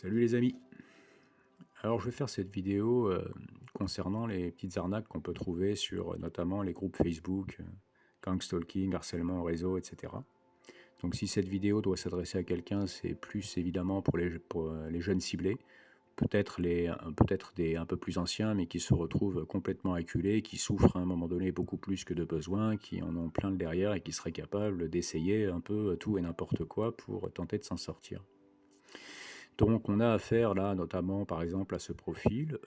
Salut les amis. Alors je vais faire cette vidéo concernant les petites arnaques qu'on peut trouver sur notamment les groupes Facebook, gangstalking, harcèlement au réseau, etc. Donc si cette vidéo doit s'adresser à quelqu'un, c'est plus évidemment pour les jeunes ciblés, peut-être des un peu plus anciens, mais qui se retrouvent complètement acculés, qui souffrent à un moment donné beaucoup plus que de besoin, qui en ont plein le derrière et qui seraient capables d'essayer un peu tout et n'importe quoi pour tenter de s'en sortir. Donc on a affaire là notamment par exemple à ce profil.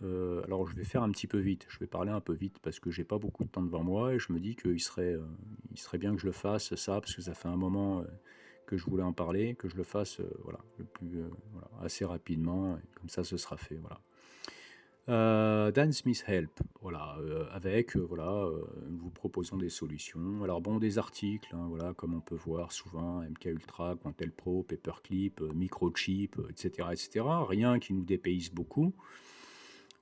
Alors je vais faire un petit peu vite, je vais parler un peu vite parce que j'ai pas beaucoup de temps devant moi et je me dis il serait bien que je le fasse ça parce que ça fait un moment que je voulais en parler, que je le fasse voilà, voilà, assez rapidement, et comme ça ce sera fait. Voilà. Dan Smith Help, voilà, avec voilà, nous vous proposons des solutions. Alors bon, des articles, hein, voilà, comme on peut voir souvent, MK Ultra, Quantel Pro, Paperclip, Microchip, etc., etc. Rien qui nous dépayse beaucoup.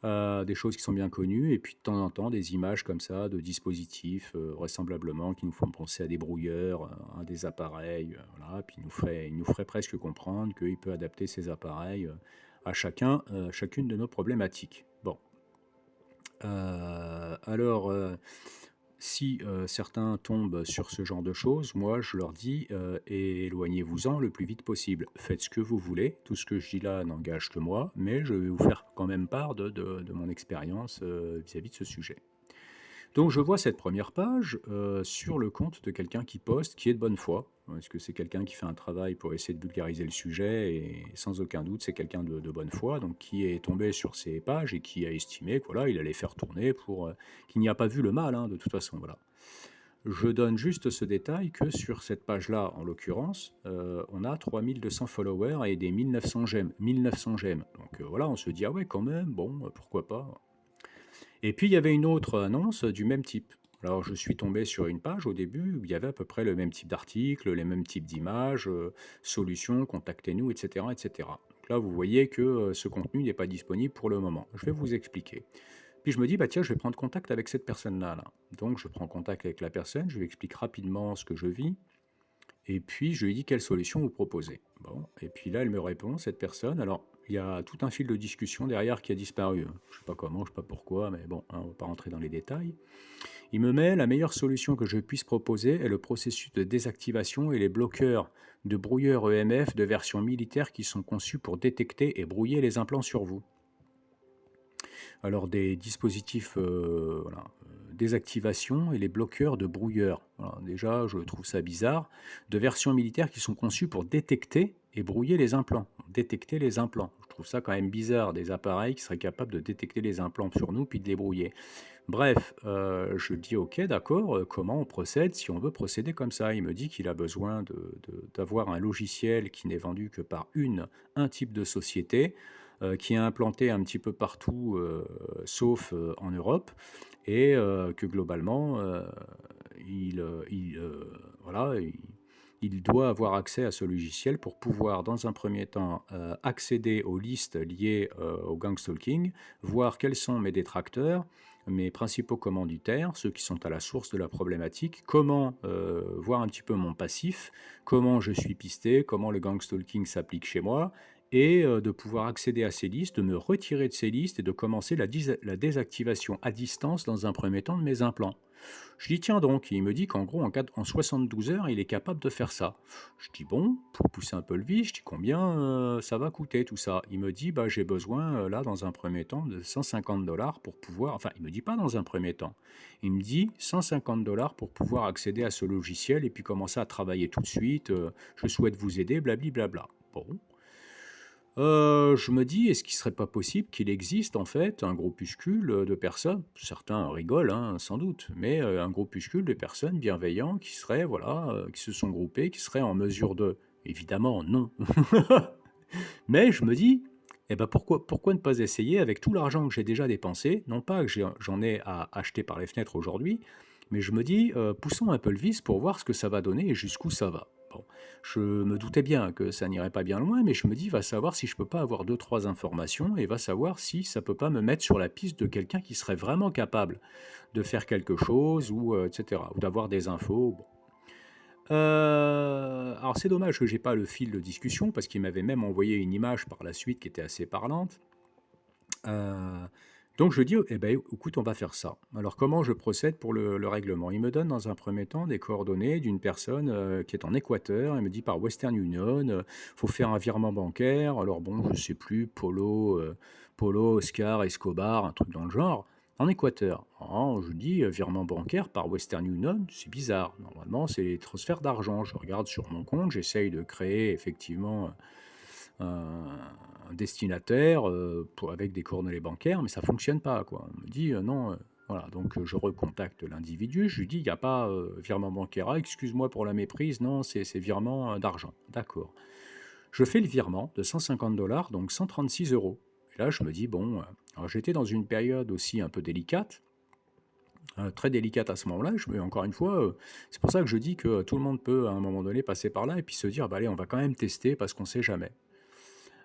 Des choses qui sont bien connues, et puis de temps en temps des images comme ça de dispositifs, vraisemblablement, qui nous font penser à des brouilleurs, à des appareils, voilà, puis il nous ferait presque comprendre qu'il peut adapter ces appareils à chacune de nos problématiques. Bon. Alors, si certains tombent sur ce genre de choses, moi je leur dis éloignez-vous-en le plus vite possible. Faites ce que vous voulez, tout ce que je dis là n'engage que moi, mais je vais vous faire quand même part de mon expérience vis-à-vis de ce sujet. Donc je vois cette première page sur le compte de quelqu'un qui poste, qui est de bonne foi. Est-ce que c'est quelqu'un qui fait un travail pour essayer de vulgariser le sujet? Et sans aucun doute, c'est quelqu'un de bonne foi, donc qui est tombé sur ces pages et qui a estimé que voilà, il allait faire tourner pour qu'il n'y a pas vu le mal, hein, de toute façon. Voilà. Je donne juste ce détail que sur cette page-là, en l'occurrence, on a 3200 followers et des 1900 j'aime. 1900 j'aime. Donc voilà, on se dit, ah ouais, quand même, bon, pourquoi pas. Et puis il y avait une autre annonce du même type. Alors je suis tombé sur une page au début où il y avait à peu près le même type d'article, les mêmes types d'images, solutions, contactez-nous, etc., etc. Donc là, vous voyez que ce contenu n'est pas disponible pour le moment. Je vais vous expliquer. Puis je me dis, bah tiens, je vais prendre contact avec cette personne-là. Là. Donc je prends contact avec la personne, je lui explique rapidement ce que je vis, et puis je lui dis quelle solution vous proposez. Bon, et puis là, elle me répond, cette personne. Alors, il y a tout un fil de discussion derrière qui a disparu. Je ne sais pas comment, je ne sais pas pourquoi, mais bon, hein, on ne va pas rentrer dans les détails. Il me met la meilleure solution que je puisse proposer est le processus de désactivation et les bloqueurs de brouilleurs EMF de version militaire qui sont conçus pour détecter et brouiller les implants sur vous. Alors des dispositifs voilà, désactivation et les bloqueurs de brouilleurs. Voilà, déjà, je trouve ça bizarre. De versions militaires qui sont conçues pour détecter et brouiller les implants. Détecter les implants. Je trouve ça quand même bizarre, des appareils qui seraient capables de détecter les implants sur nous puis de les brouiller. Bref, je dis ok, d'accord, comment on procède si on veut procéder comme ça? Il me dit qu'il a besoin d'avoir un logiciel qui n'est vendu que par un type de société, qui est implanté un petit peu partout, sauf en Europe, et que globalement, voilà, il doit avoir accès à ce logiciel pour pouvoir, dans un premier temps, accéder aux listes liées au gangstalking, voir quels sont mes détracteurs, mes principaux commanditaires, ceux qui sont à la source de la problématique, comment voir un petit peu mon passif, comment je suis pisté, comment le gangstalking s'applique chez moi, et de pouvoir accéder à ces listes, de me retirer de ces listes et de commencer la désactivation à distance dans un premier temps de mes implants. Je dis tiens donc, il me dit qu'en gros en 72 heures il est capable de faire ça. Je dis bon, pour pousser un peu le vis, je dis combien ça va coûter tout ça. Il me dit bah j'ai besoin là dans un premier temps de 150 $ pour pouvoir, enfin il me dit pas dans un premier temps, il me dit 150 $ pour pouvoir accéder à ce logiciel et puis commencer à travailler tout de suite, je souhaite vous aider, blablabla. Bon, je me dis: «Est-ce qu'il serait pas possible qu'il existe, en fait, un groupuscule, de personnes?» Certains rigolent, hein, sans doute, mais un groupuscule de personnes bienveillants qui seraient, voilà, qui se sont groupés, qui seraient en mesure de évidemment non. Mais je me dis: «Eh ben, pourquoi ne pas essayer avec tout l'argent que j'ai déjà dépensé?» Non pas que j'en ai à acheter par les fenêtres aujourd'hui, mais je me dis: «Poussons un peu le vice pour voir ce que ça va donner et jusqu'où ça va». Bon, je me doutais bien que ça n'irait pas bien loin, mais je me dis: «Va savoir si je peux pas avoir deux trois informations et va savoir si ça peut pas me mettre sur la piste de quelqu'un qui serait vraiment capable de faire quelque chose ou et cetera, ou d'avoir des infos». Bon. Alors c'est dommage que j'ai pas le fil de discussion parce qu'il m'avait même envoyé une image par la suite qui était assez parlante. Heu, donc je dis: «Eh beh, écoute, on va faire ça». Alors comment je procède pour le règlement? Il me donne dans un premier temps des coordonnées d'une personne, qui est en Équateur. Il me dit: «Par Western Union, faut faire un virement bancaire». Alors bon, je sais plus, Polo, Oscar, Escobar, un truc dans le genre, en Équateur. Alors je dis: «Virement bancaire par Western Union, c'est bizarre. Normalement, c'est les transferts d'argent». Je regarde sur mon compte, j'essaye de créer effectivement, un destinataire, avec des coordonnées bancaires, mais ça fonctionne pas, quoi. On me dit: «Non», voilà, donc je recontacte l'individu, je lui dis: «Il y a pas, virement bancaire». «Ah, excuse-moi pour la méprise, non, c'est virement, d'argent». D'accord. Je fais le virement de 150 $, donc 136 €. Et là, je me dis: «Bon», alors j'étais dans une période aussi un peu délicate, très délicate à ce moment-là. Je me encore une fois, c'est pour ça que je dis que tout le monde peut, à un moment donné, passer par là et puis se dire: «Bah, allez, on va quand même tester parce qu'on sait jamais».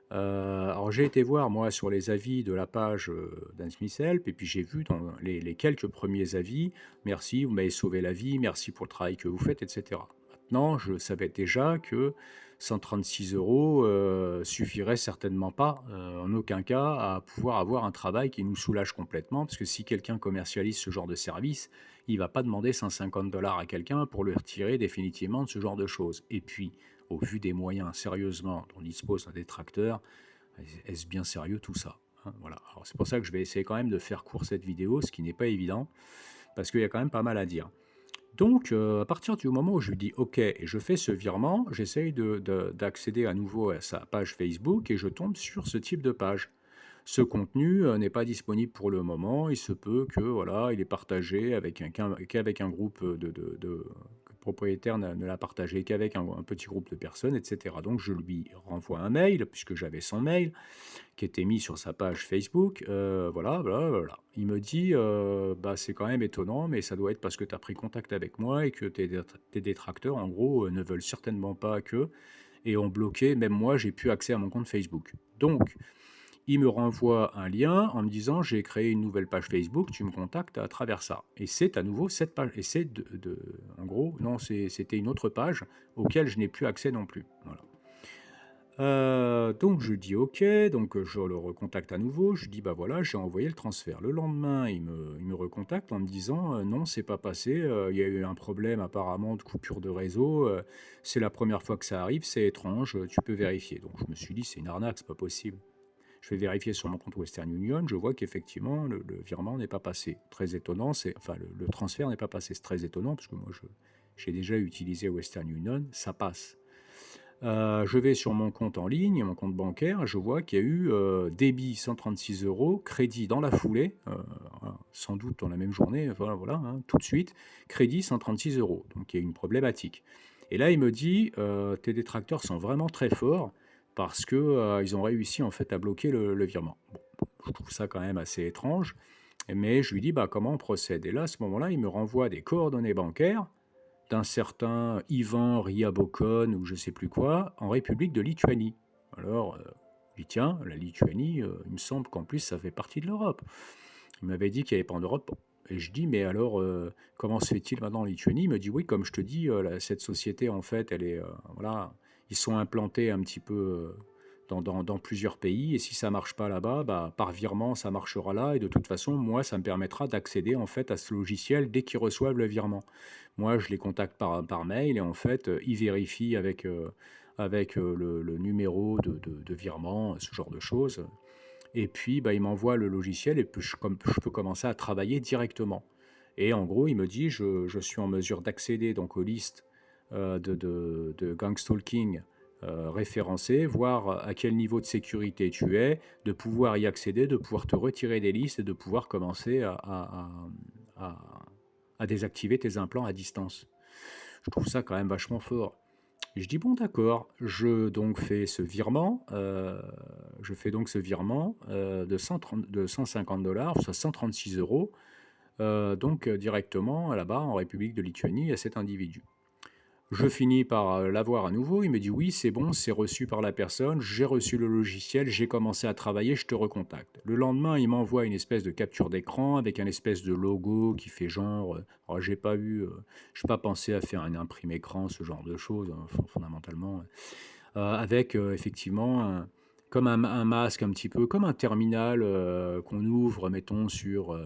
Alors j'ai été voir moi sur les avis de la page, d'Anne Smith Help et puis j'ai vu dans les quelques premiers avis: «Merci, vous m'avez sauvé la vie, merci pour le travail que vous faites» et cetera. Maintenant, je savais déjà que 136 € suffirait certainement pas, en aucun cas à pouvoir avoir un travail qui nous soulage complètement. Parce que si quelqu'un commercialise ce genre de service, il va pas demander 150 $ à quelqu'un pour le retirer définitivement de ce genre de choses. Et puis, au vu des moyens, sérieusement, dont dispose un détracteur, est-ce bien sérieux tout ça? Hein, voilà. Alors c'est pour ça que je vais essayer quand même de faire court cette vidéo, ce qui n'est pas évident, parce qu'il y a quand même pas mal à dire. Donc, à partir du moment où je lui dis: «OK» et je fais ce virement, j'essaye d'accéder à nouveau à sa page Facebook et je tombe sur ce type de page. Ce contenu, n'est pas disponible pour le moment. Il se peut que, voilà, il est partagé avec qu'avec un groupe, que le propriétaire ne l'a partagé qu'avec un petit groupe de personnes et cetera. Donc je lui renvoie un mail, puisque j'avais son mail qui était mis sur sa page Facebook, voilà, voilà, voilà. Il me dit, «Bah, c'est quand même étonnant, mais ça doit être parce que tu as pris contact avec moi et que tes détracteurs, en gros, ne veulent certainement pas que» et ont bloqué même moi, j'ai plus accès à mon compte Facebook. Donc il me renvoie un lien en me disant: «J'ai créé une nouvelle page Facebook, tu me contactes à travers ça» et c'est à nouveau cette page et c'est en gros, non, c'était une autre page auquel je n'ai plus accès non plus. Voilà. Donc je dis: «OK», donc je le recontacte à nouveau, je lui dis: «Bah, voilà, j'ai envoyé le transfert». Le lendemain, il me recontacte en me disant: «Non, c'est pas passé, il y a eu un problème apparemment de coupure de réseau, c'est la première fois que ça arrive, c'est étrange, tu peux vérifier». Donc je me suis dit: «C'est une arnaque, c'est pas possible». Je vais vérifier sur mon compte Western Union, je vois qu'effectivement le virement n'est pas passé. Très étonnant, enfin le transfert n'est pas passé, c'est très étonnant parce que moi j'ai déjà utilisé Western Union, ça passe. Je vais sur mon compte en ligne, mon compte bancaire, je vois qu'il y a eu, débit 136 €, crédit dans la foulée, voilà, sans doute dans la même journée, voilà, voilà, hein, tout de suite, crédit 136 €, donc il y a une problématique. Et là, il me dit: «Tes détracteurs sont vraiment très forts parce que, ils ont réussi en fait à bloquer le virement». Bon, je trouve ça quand même assez étrange, mais je lui dis: «Bah, comment on procède?» Et là, à ce moment-là, il me renvoie des coordonnées bancaires d'un certain Ivan Ryabokon ou je sais plus quoi, en République de Lituanie. Alors, je dis: «Tiens, la Lituanie, il me semble qu'en plus ça fait partie de l'Europe». Il m'avait dit qu'il n'y avait pas en Europe et je dis: «Mais alors, comment se fait-il maintenant en Lituanie?» Il me dit: «Oui, comme je te dis, cette société en fait elle est, voilà, ils sont implantés un petit peu, dans plusieurs pays et si ça marche pas là-bas, bah, par virement ça marchera là et de toute façon moi ça me permettra d'accéder en fait à ce logiciel dès qu'ils reçoivent le virement». Moi je les contacte par mail et en fait, ils vérifient avec le numéro de virement, ce genre de choses, et puis, bah, il m'envoie le logiciel et puis je peux commencer à travailler directement. Et en gros, il me dit: «Je suis en mesure d'accéder donc aux listes, de gang stalking, référencées, voir à quel niveau de sécurité tu es, de pouvoir y accéder, de pouvoir te retirer des listes et de pouvoir commencer à à désactiver tes implants à distance». Je trouve ça quand même vachement fort. Et je dis: «Bon d'accord». Je donc fais ce virement, je fais donc ce virement, de 150 $, soit 136 €, donc directement là-bas en République de Lituanie à cet individu. Je finis par l'avoir à nouveau. Il me dit oui, c'est bon, c'est reçu par la personne. J'ai reçu le logiciel, j'ai commencé à travailler, je te recontacte. Le lendemain, il m'envoie une espèce de capture d'écran avec un espèce de logo qui fait genre. Alors, j'ai pas pensé à faire un imprimé écran, ce genre de choses, hein, fondamentalement. Avec effectivement comme un masque un petit peu, comme un terminal qu'on ouvre, mettons, sur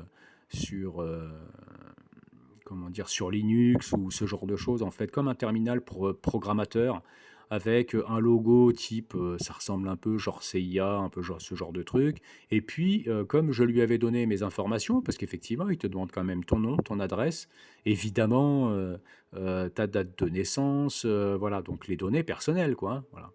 comment dire, sur Linux ou ce genre de choses, en fait, comme un terminal pour programmateur avec un logo type, ça ressemble un peu genre CIA, un peu genre ce genre de truc. Et puis, comme je lui avais donné mes informations, parce qu'effectivement, il te demande quand même ton nom, ton adresse, évidemment, ta date de naissance, voilà, donc les données personnelles, quoi, hein, voilà.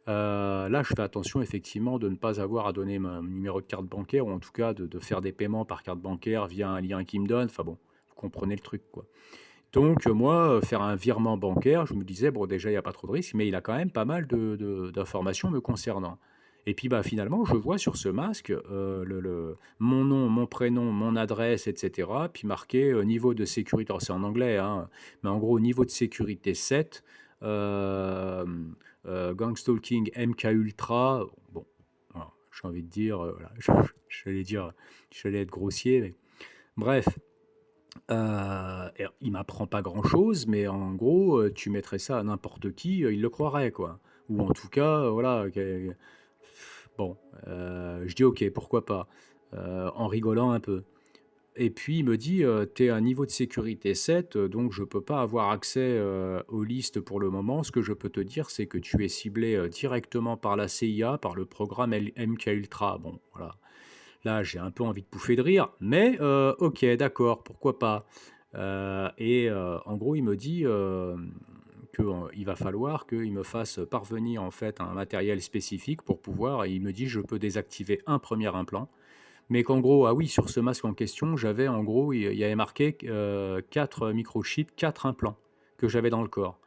Là, je fais attention effectivement de ne pas avoir à donner mon numéro de carte bancaire ou en tout cas de faire des paiements par carte bancaire via un lien qu'il me donne. Enfin bon, vous comprenez le truc, quoi. Donc moi, faire un virement bancaire, je me disais, bon déjà, il n'y a pas trop de risques, mais il a quand même pas mal d'informations me concernant. Et puis bah, finalement, je vois sur ce masque mon nom, mon prénom, mon adresse, etc. Puis marqué niveau de sécurité, alors c'est en anglais, hein, mais en gros, niveau de sécurité 7, euh, Gangstalking MK Ultra. Bon, voilà, j'ai envie de dire, voilà, j'allais dire, j'allais être grossier, mais bref. Et il m'apprend pas grand-chose, mais en gros, tu mettrais ça à n'importe qui, il le croirait, quoi. Ou en tout cas, voilà, bon, je dis: «OK, pourquoi pas?» En rigolant un peu. Et puis il me dit, «Tu es à niveau de sécurité 7, donc je peux pas avoir accès, aux listes pour le moment. Ce que je peux te dire, c'est que tu es ciblé, directement par la CIA, par le programme MK Ultra». Bon, voilà. Là, j'ai un peu envie de pouffer de rire, mais OK, d'accord, pourquoi pas? En gros, il me dit, qu'il va falloir qu'il me fasse parvenir, en fait, un matériel spécifique pour pouvoir et il me dit: «Je peux désactiver un premier implant», mais qu'en gros ah oui, sur ce masque en question, j'avais en gros, il y avait marqué 4 microchips, 4 implants que j'avais dans le corps,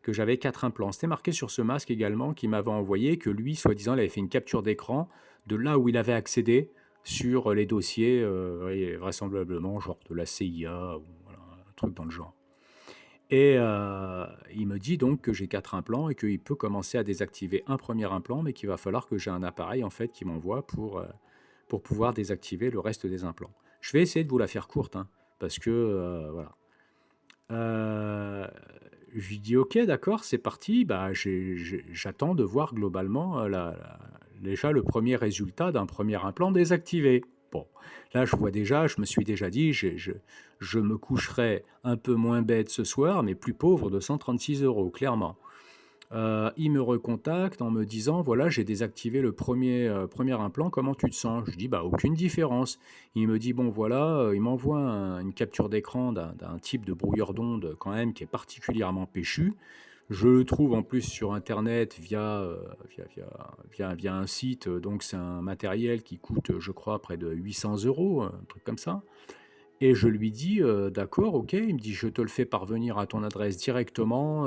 que j'avais 4 implants. C'était marqué sur ce masque également qu'il m'avait envoyé, que lui, soi-disant, il avait fait une capture d'écran de là où il avait accédé sur les dossiers, oui, vraisemblablement genre de la CIA ou voilà, un truc dans le genre. Il me dit donc que j'ai 4 implants et qu'il peut commencer à désactiver un premier implant, mais qu'il va falloir que j'ai un appareil en fait qui m'envoie pour pouvoir désactiver le reste des implants. Je vais essayer de vous la faire courte, hein, parce que voilà. Euh, je lui dis ok, d'accord, c'est parti. Bah, j'attends de voir globalement déjà le premier résultat d'un premier implant désactivé. Bon, là je vois déjà, je me suis déjà dit, je me coucherai un peu moins bête ce soir, mais plus pauvre de 136 euros, clairement. Il me recontacte en me disant: «Voilà, j'ai désactivé le premier implant, comment tu te sens?» Je dis: «Bah, aucune différence». Il me dit: «Bon voilà», il m'envoie une capture d'écran d'un type de brouilleur d'ondes quand même qui est particulièrement péchu. Je le trouve en plus sur internet via un site, donc c'est un matériel qui coûte, je crois, près de 800 €, un truc comme ça. Et je lui dis, «D'accord, OK». Il me dit: «Je te le fais parvenir à ton adresse directement».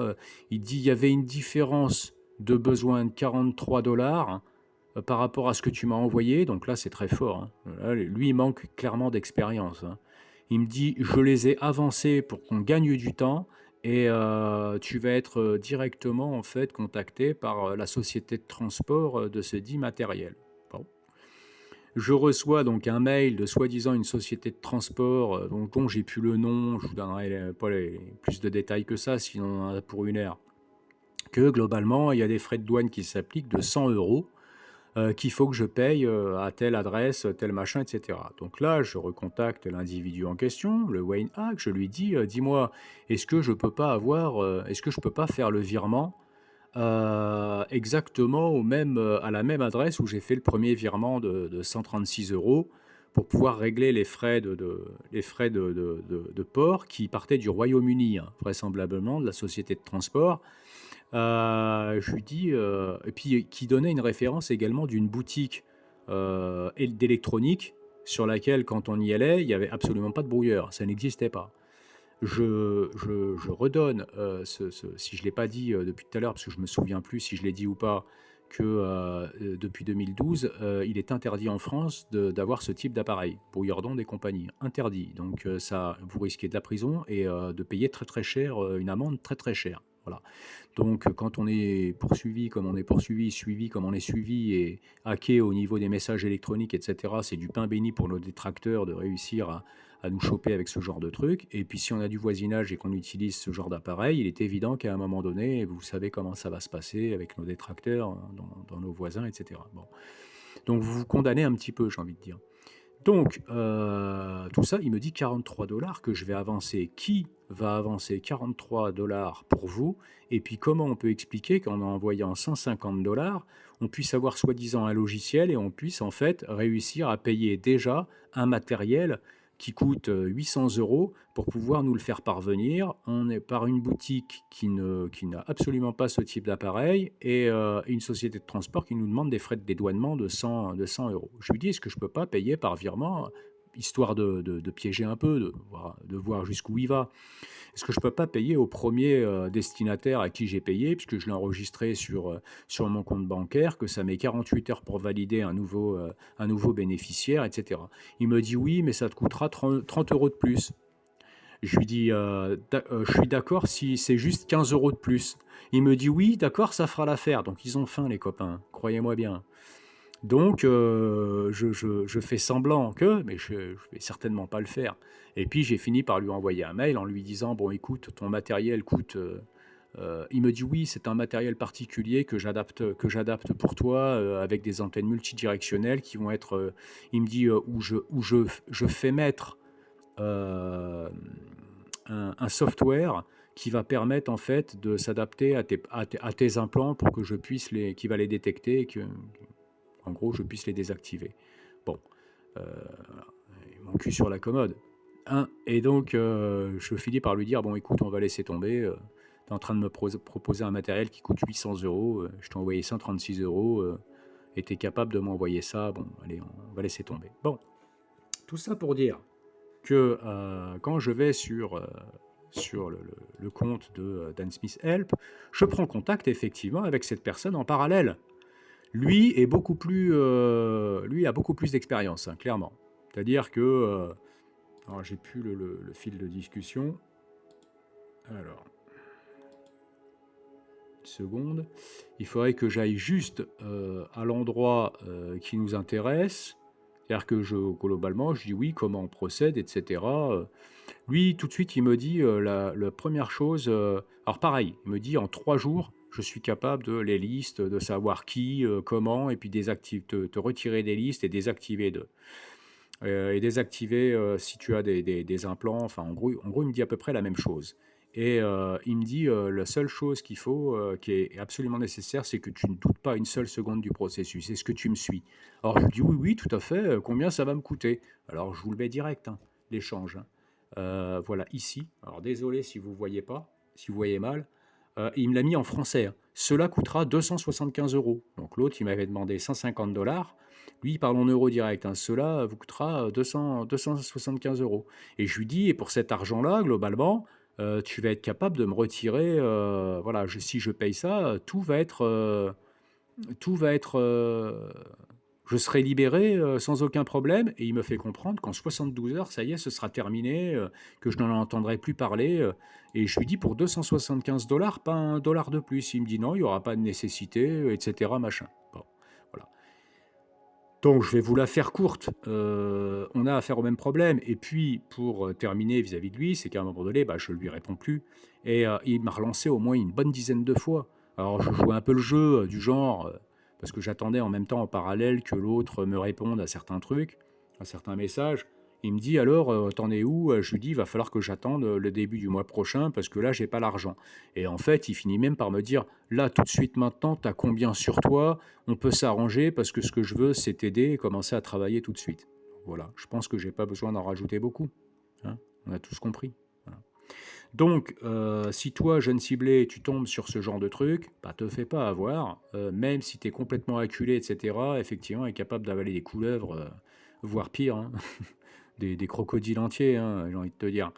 Il dit: «Il y avait une différence de besoin de 43 $ par rapport à ce que tu m'as envoyé». Donc là, c'est très fort, hein. Là, lui, il manque clairement d'expérience, hein. Il me dit: «Je les ai avancés pour qu'on gagne du temps et tu vas être, directement, en fait, contacté par, la société de transport, de ce dit matériel». Bon. Je reçois donc un mail de soi-disant une société de transport dont j'ai plus le nom, je vous donnerai pas plus de détails que ça, sinon on en a pour une heure, que globalement il y a des frais de douane qui s'appliquent de 100 euros qu'il faut que je paye à telle adresse, tel machin, etc. Donc là, je recontacte l'individu en question, le Wayne Hack, je lui dis, dis-moi, est-ce que je peux pas faire le virement exactement à la même adresse où j'ai fait le premier virement de 136 euros pour pouvoir régler les frais de port qui partaient du Royaume-Uni, hein, vraisemblablement, de la société de transport. Je lui dis, et puis qui donnait une référence également d'une boutique d'électronique sur laquelle, quand on y allait, il n'y avait absolument pas de brouilleur, ça n'existait pas. Je redonne, si je ne l'ai pas dit depuis tout à l'heure, parce que je ne me souviens plus si je l'ai dit ou pas, que depuis 2012, il est interdit en France d'avoir ce type d'appareil, brouilleur d'ondes et compagnie. Interdit. Donc ça, vous risquez de la prison et de payer très très cher, une amende très très chère. Voilà. Donc, quand on est poursuivi comme on est poursuivi, suivi comme on est suivi et hacké au niveau des messages électroniques, et cetera, c'est du pain béni pour nos détracteurs de réussir à nous choper avec ce genre de truc. Et puis, si on a du voisinage et qu'on utilise ce genre d'appareil, il est évident qu'à un moment donné, vous savez comment ça va se passer avec nos détracteurs, dans nos voisins, et cetera. Bon. Donc, vous vous condamnez un petit peu, j'ai envie de dire. Donc, tout ça, il me dit 43 $ que je vais avancer. Qui va avancer 43 $ pour vous? Et puis, comment on peut expliquer qu'en envoyant 150 $, on puisse avoir soi-disant un logiciel et on puisse en fait réussir à payer déjà un matériel qui coûte 800 € pour pouvoir nous le faire parvenir. On est par une boutique qui n'a absolument pas ce type d'appareil et une société de transport qui nous demande des frais de dédouanement de 100 €. Je lui dis, est-ce que je ne peux pas payer par virement, histoire de piéger un peu, de voir jusqu'où il va. Est-ce que je ne peux pas payer au premier destinataire à qui j'ai payé, puisque je l'ai enregistré sur mon compte bancaire, que ça met 48 heures pour valider un nouveau bénéficiaire, etc. Il me dit oui, mais ça te coûtera 30 € de plus. Je lui dis, je suis d'accord si c'est juste 15 € de plus. Il me dit oui, d'accord, ça fera l'affaire. Donc ils ont faim, les copains, croyez-moi bien. Donc, je fais semblant que, mais je ne vais certainement pas le faire. Et puis, j'ai fini par lui envoyer un mail en lui disant, bon, écoute, ton matériel coûte... il me dit, oui, c'est un matériel particulier que j'adapte pour toi, avec des antennes multidirectionnelles qui vont être... il me dit, je fais mettre euh, un software qui va permettre en fait de s'adapter à tes implants pour que je puisse qui va les détecter et que, en gros, je puisse les désactiver. Bon, euh, mon cul sur la commode. Hein, et donc, je finis par lui dire, bon, écoute, on va laisser tomber. Tu es en train de me proposer un matériel qui coûte 800 €. Je t'ai envoyé 136 €. Et tu es capable de m'envoyer ça. Bon, allez, on va laisser tomber. Bon, tout ça pour dire que quand je vais sur le compte de Dan Smith Help, je prends contact effectivement avec cette personne en parallèle. Lui a beaucoup plus d'expérience, hein, clairement. C'est-à-dire que, alors j'ai plus le fil de discussion. Alors, une seconde. Il faudrait que j'aille juste à l'endroit qui nous intéresse. C'est-à-dire que globalement, je dis oui, comment on procède, etc. Lui, tout de suite, il me dit la première chose. Alors pareil, il me dit en 3 jours, je suis capable de les listes, de savoir qui, comment, et puis te retirer des listes et désactiver si tu as des implants. Enfin, en gros, il me dit à peu près la même chose. Et il me dit la seule chose qu'il faut, qui est absolument nécessaire, c'est que tu ne doutes pas une seule seconde du processus. Est-ce que tu me suis? Alors je lui dis oui, oui, tout à fait. Combien ça va me coûter? Alors je vous le mets direct, hein, l'échange. Hein. Voilà, ici. Alors désolé si vous ne voyez pas, si vous voyez mal. Il me l'a mis en français. Hein. Cela coûtera 275 €. Donc l'autre, il m'avait demandé 150 $. Lui, il parle en euros direct. Hein. Cela vous coûtera 275 €. Et je lui dis, et pour cet argent-là, globalement, tu vas être capable de me retirer, voilà, si je paye ça, tout va être, je serai libéré sans aucun problème. Et il me fait comprendre qu'en 72 heures, ça y est, ce sera terminé, que je n'en entendrai plus parler. Et je lui dis pour 275 $, pas un dollar de plus. Il me dit non, il n'y aura pas de nécessité, etc. Machin. Bon, voilà. Donc je vais vous la faire courte. On a affaire au même problème. Et puis pour terminer vis-à-vis de lui, c'est qu'à un moment donné, bah, je ne lui réponds plus. Et il m'a relancé au moins une bonne dizaine de fois. Alors je jouais un peu le jeu du genre, parce que j'attendais en même temps en parallèle que l'autre me réponde à certains trucs, à certains messages. Il me dit alors, t'en es où? Je lui dis, il va falloir que j'attende le début du mois prochain parce que là, j'ai pas l'argent. Et en fait, il finit même par me dire, là, tout de suite maintenant, t'as combien sur toi? On peut s'arranger parce que ce que je veux, c'est t'aider et commencer à travailler tout de suite. Voilà, je pense que j'ai pas besoin d'en rajouter beaucoup. Hein, on a tous compris. Voilà. Donc, si toi, jeune ciblé, tu tombes sur ce genre de truc, bah, te fais pas avoir, même si tu es complètement acculé, etc., effectivement, est capable d'avaler des couleuvres, voire pire, hein, des crocodiles entiers, hein, j'ai envie de te dire,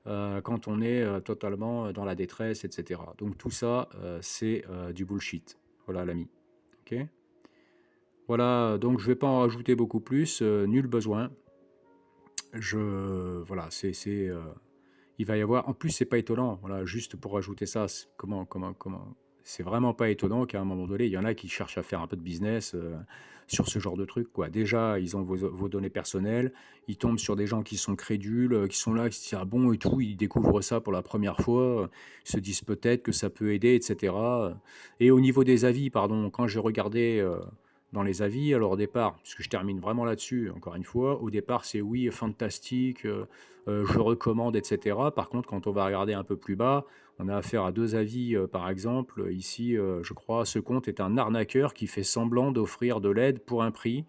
quand on est totalement dans la détresse, etc. Donc tout ça, c'est du bullshit. Voilà, l'ami. Ok. Voilà, donc je vais pas en rajouter beaucoup plus, nul besoin. Voilà, il va y avoir en plus, c'est pas étonnant, voilà, juste pour rajouter ça, c'est vraiment pas étonnant qu'à un moment donné, il y en a qui cherchent à faire un peu de business, sur ce genre de truc, quoi. Déjà, ils ont vos données personnelles, ils tombent sur des gens qui sont crédules, qui sont là, qui se disent: «Ah bon?» et tout, ils découvrent ça pour la première fois, ils se disent peut-être que ça peut aider et cetera, et au niveau des avis, pardon, quand j'ai regardé, dans les avis, alors au départ, puisque je termine vraiment là-dessus, encore une fois, au départ, c'est: «Oui, fantastique, je recommande» et cetera. Par contre, quand on va regarder un peu plus bas, on a affaire à 2 avis, par exemple, ici, je crois: «Ce compte est un arnaqueur qui fait semblant d'offrir de l'aide pour un prix».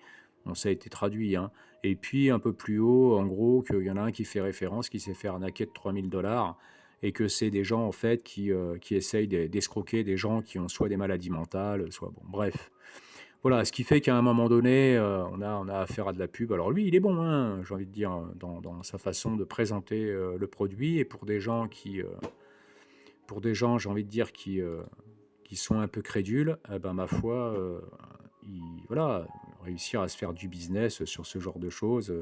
Bon, ça a été traduit, hein, et puis un peu plus haut, en gros, qu'il y en a un qui fait référence, qui s'est fait arnaquer de 3 000 $ et que c'est des gens, en fait, qui essayent d'escroquer des gens qui ont soit des maladies mentales, soit bon, bref. Voilà, ce qui fait qu'à un moment donné, on a affaire à de la pub. Alors lui, il est bon, hein, j'ai envie de dire, dans sa façon de présenter, le produit, et pour des gens, j'ai envie de dire, qui sont un peu crédules, eh ben, ma foi, voilà, réussir à se faire du business sur ce genre de choses,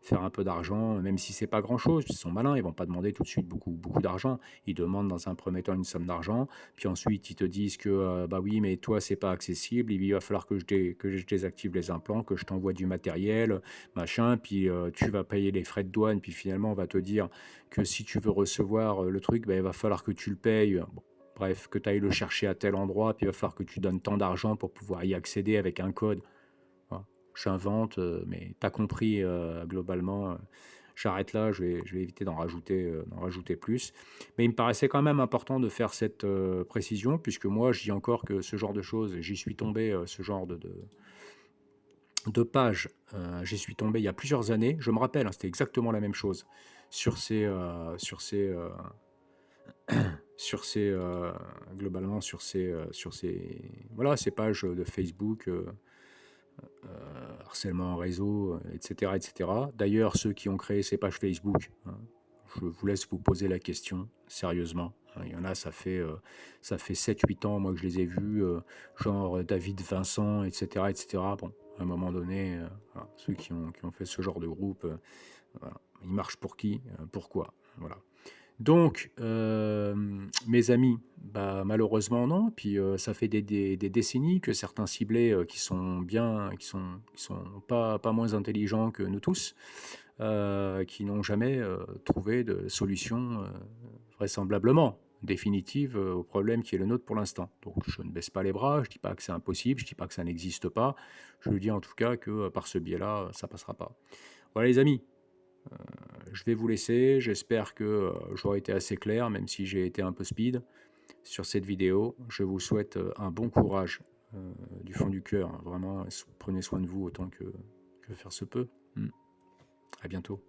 faire un peu d'argent, même si c'est pas grand-chose. Ils sont malins, ils vont pas demander tout de suite beaucoup, beaucoup d'argent. Ils demandent dans un premier temps une somme d'argent, puis ensuite ils te disent que bah oui, mais toi c'est pas accessible, il va falloir que je désactive les implants, que je t'envoie du matériel, machin, puis tu vas payer les frais de douane, puis finalement on va te dire que si tu veux recevoir le truc, bah, il va falloir que tu le payes. Bon, bref, que tu ailles le chercher à tel endroit, puis il va falloir que tu donnes tant d'argent pour pouvoir y accéder avec un code. Voilà. J'invente, mais tu as compris, globalement. J'arrête là, je vais éviter d'en rajouter plus. Mais il me paraissait quand même important de faire cette précision, puisque moi, je dis encore que ce genre de choses, j'y suis tombé, ce genre de page, j'y suis tombé il y a plusieurs années. Je me rappelle, hein, c'était exactement la même chose sur ces, globalement, voilà, ces pages de Facebook, harcèlement en réseau, etc., etc. D'ailleurs, ceux qui ont créé ces pages Facebook, hein, je vous laisse vous poser la question, sérieusement, hein. Il y en a, ça fait 7-8 ans, moi, que je les ai vus, genre David Vincent, etc., etc. Bon, à un moment donné, voilà, ceux qui ont fait ce genre de groupe, voilà. Ils marchent pour qui? Pourquoi? Voilà. Donc, mes amis, bah, malheureusement non. Puis, ça fait des décennies que certains ciblés, qui sont bien, qui sont pas moins intelligents que nous tous, qui n'ont jamais, trouvé de solution, vraisemblablement définitive, au problème qui est le nôtre pour l'instant. Donc je ne baisse pas les bras, je dis pas que c'est impossible, je dis pas que ça n'existe pas. Je dis en tout cas que, par ce biais-là, ça passera pas. Voilà les amis, je vais vous laisser. J'espère que j'aurai été assez clair, même si j'ai été un peu speed sur cette vidéo. Je vous souhaite un bon courage du fond du cœur, hein. Vraiment, prenez soin de vous autant que faire se peut. À bientôt.